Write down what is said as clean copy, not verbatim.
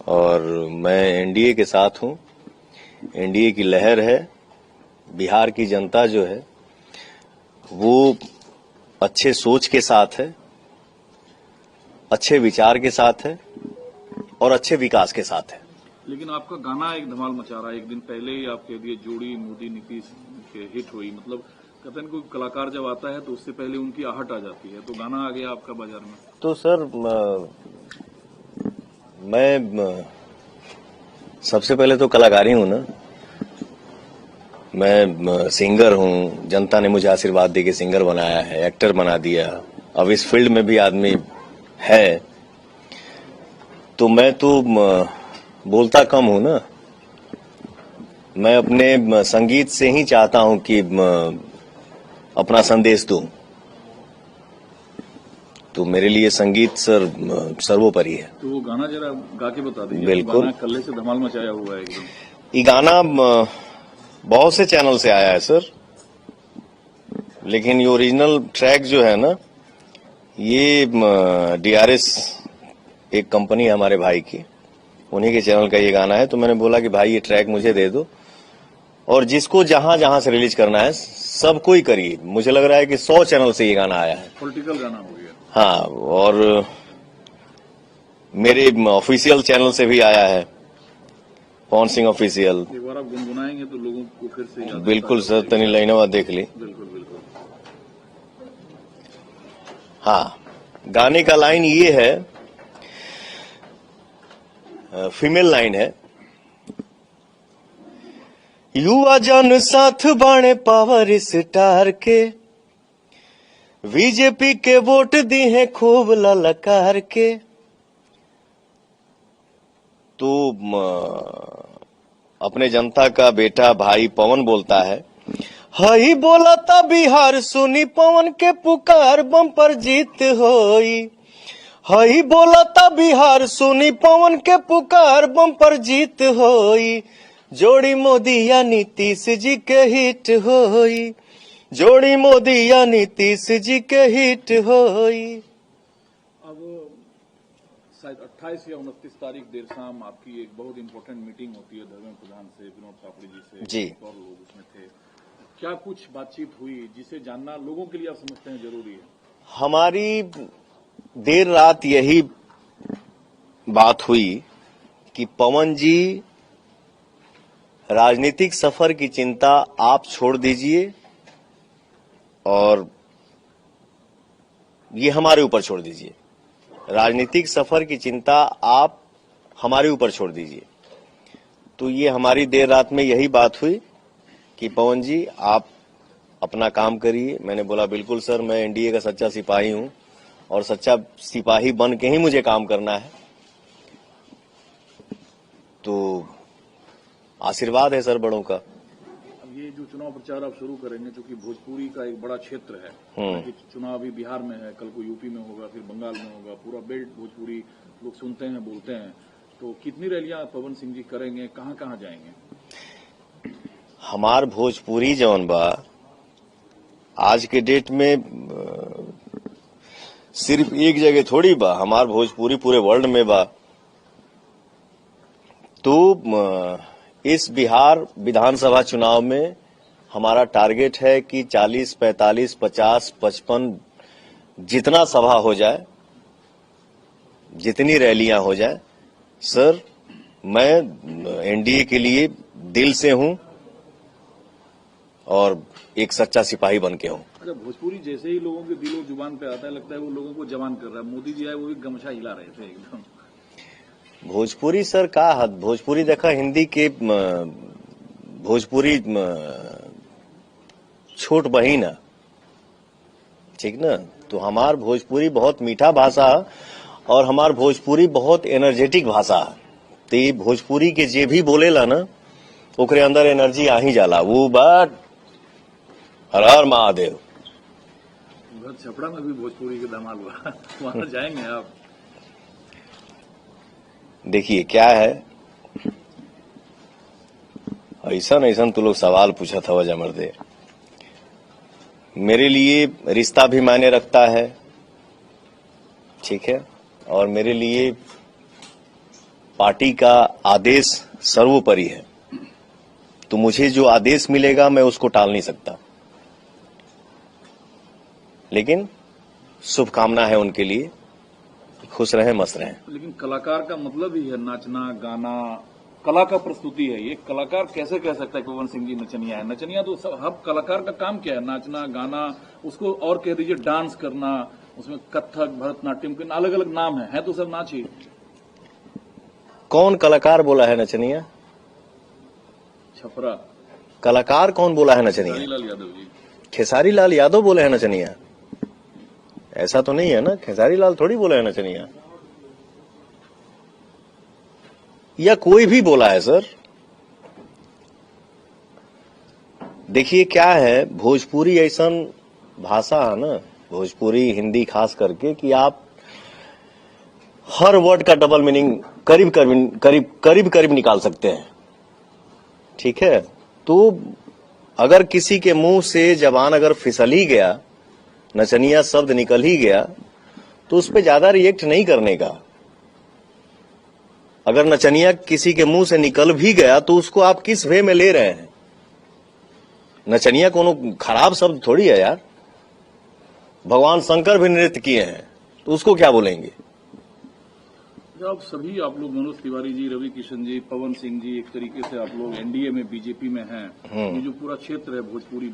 और मैं एनडीए के साथ हूं। एनडीए की लहर है। बिहार की जनता जो है वो अच्छे सोच के साथ है, अच्छे विचार के साथ है और अच्छे विकास के साथ है। लेकिन आपका गाना एक धमाल मचा रहा है। एक दिन पहले ही आप कह दिए जोड़ी मोदी नीतीश के हिट हुई। मतलब कहते हैं कोई कलाकार जब आता है तो उससे पहले उनकी आहट आ जाती है, तो गाना आ गया आपका बाजार में। तो सर मैं सबसे पहले तो कलाकार ही हूं ना। मैं सिंगर हूं। जनता ने मुझे आशीर्वाद दे के सिंगर बनाया है, एक्टर बना दिया। अब इस फील्ड में भी आदमी है तो मैं तो बोलता कम हूं ना। मैं अपने संगीत से ही चाहता हूं कि अपना संदेश दूं। तो मेरे लिए संगीत सर सर्वोपरि है। तो वो गाना जरा गा के बता दीजिए। बिल्कुल। गाना कल्ले से धमाल मचाया हुआ है एकदम। ये गाना बहुत से चैनल से आया है सर, लेकिन ये ओरिजिनल ट्रैक जो है ना, ये डीआरएस एक कंपनी है हमारे भाई की, उन्हीं के चैनल का ये गाना है। तो मैंने बोला कि भाई ये ट्रैक मुझे दे दो और जिसको जहां जहां से रिलीज करना है सबको ही करिए। मुझे लग रहा है कि 100 चैनल से ये गाना आया है। पॉलिटिकल गाना हो गया। हाँ, और मेरे ऑफिशियल चैनल से भी आया है, पवन सिंह ऑफिशियल। एक बार आप गुनगुनाएंगे तो लोगों को फिर से याद। बिल्कुल सर, तनी लाइनवा देख ली। बिल्कुल बिल्कुल। हाँ, गाने का लाइन ये है, फीमेल लाइन है। युवा जन साथ बाणे पावर स्टार के, बीजेपी के वोट दी है खूब ललकार के। तो अपने जनता का बेटा भाई पवन बोलता है, हई बोला था बिहार सुनी पवन के पुकार बम्पर जीत होई। हई बोला था बिहार सुनी पवन के पुकार बम्पर जीत होई। जोड़ी मोदी या नीतीश जी के हिट होई। जोड़ी मोदी या नीतीश जी के हिट होई। अब शायद 28 या 29 तारीख देर शाम आपकी एक बहुत इंपॉर्टेंट मीटिंग होती है धर्मेंद्र प्रधान से, विनोद पापड़ी जी से जी। और लोग उसमें थे। क्या कुछ बातचीत हुई जिसे जानना लोगों के लिए आप समझते हैं जरूरी है? हमारी देर रात यही बात हुई कि पवन जी, राजनीतिक सफर की चिंता आप छोड़ दीजिए और ये हमारे ऊपर छोड़ दीजिए। राजनीतिक सफर की चिंता आप हमारे ऊपर छोड़ दीजिए। तो ये हमारी देर रात में यही बात हुई कि पवन जी आप अपना काम करिए। मैंने बोला बिल्कुल सर, मैं एनडीए का सच्चा सिपाही हूं और सच्चा सिपाही बन के ही मुझे काम करना है। तो आशीर्वाद है सर बड़ों का। अब ये जो चुनाव प्रचार आप शुरू करेंगे, चूंकि भोजपुरी का एक बड़ा क्षेत्र है, कि चुनाव अभी बिहार में है, कल को यूपी में होगा, फिर बंगाल में होगा, पूरा बेल्ट भोजपुरी लोग सुनते हैं, बोलते हैं। तो कितनी रैलियां पवन सिंह जी करेंगे, कहां कहां जाएंगे? हमार भोजपुरी जौन बा आज के डेट में सिर्फ एक जगह थोड़ी बा, हमार भोजपुरी पूरे वर्ल्ड में बा। तो इस बिहार विधानसभा चुनाव में हमारा टारगेट है कि 40, 45, 50, 55 जितना सभा हो जाए, जितनी रैलियां हो जाए। सर, मैं एनडीए के लिए दिल से हूं और एक सच्चा सिपाही बन के हूं। अच्छा, भोजपुरी जैसे ही लोगों के दिलो जुबान पे आता है, लगता है वो लोगों को जवान कर रहा है। मोदी जी आए, वो भी गमछा हिला रहे थे एकदम। भोजपुरी सर का हद, भोजपुरी देखा हिंदी के भोजपुरी छोट बहिन है, ठीक ना। तो हमार भोजपुरी बहुत मीठा भाषा है और हमार भोजपुरी बहुत एनर्जेटिक भाषा है। तो ये भोजपुरी के जे भी बोलेला ना, ओकरे अंदर एनर्जी आ ही जाला। वो बात हर हर महादेव। छपड़ा में भी भोजपुरी के धमाल हुआ, वहां जाएंगे आप? देखिए क्या है, ऐसा ऐसा तो लोग सवाल पूछा था वजह मर्दे। मेरे लिए रिश्ता भी मायने रखता है, ठीक है, और मेरे लिए पार्टी का आदेश सर्वोपरि है, तो मुझे जो आदेश मिलेगा मैं उसको टाल नहीं सकता। लेकिन शुभकामना है उनके लिए, खुश रहें, मस्त रहें। लेकिन कलाकार का मतलब ही है नाचना गाना, कला का प्रस्तुति है ये। कलाकार कैसे कह सकता है कि पवन सिंह जी नचनिया है? नचनिया तो सब, हर कलाकार का काम क्या है? नाचना गाना, उसको और कह दीजिए डांस करना, उसमें कथक भरतनाट्यम के अलग अलग नाम है तो सब नाच ही। कौन कलाकार बोला है नचनिया? छपरा कलाकार कौन बोला है नचनिया? खेसारी लाल यादव जी। खेसारी लाल यादव बोले हैं नचनिया? ऐसा तो नहीं है ना, खेसारी लाल थोड़ी बोले हैं नचनिया, या कोई भी बोला है सर। देखिए क्या है, भोजपुरी ऐसा भाषा है ना, भोजपुरी हिंदी खास करके, कि आप हर वर्ड का डबल मीनिंग करीब करीब निकाल सकते हैं। ठीक है, तो अगर किसी के मुंह से जबान अगर फिसल ही गया, नचनिया शब्द निकल ही गया, तो उस पर ज्यादा रिएक्ट नहीं करने का। अगर नचनिया किसी के मुंह से निकल भी गया तो उसको आप किस वे में ले रहे हैं? नचनिया कोनो खराब शब्द थोड़ी है यार। भगवान शंकर भी नृत्य किए हैं, तो उसको क्या बोलेंगे? आप सभी, आप लोग मनोज तिवारी जी, रवि किशन जी, पवन सिंह जी, एक तरीके से आप लोग एनडीए में, बीजेपी में हैं। ये जो पूरा क्षेत्र है भोजपुरी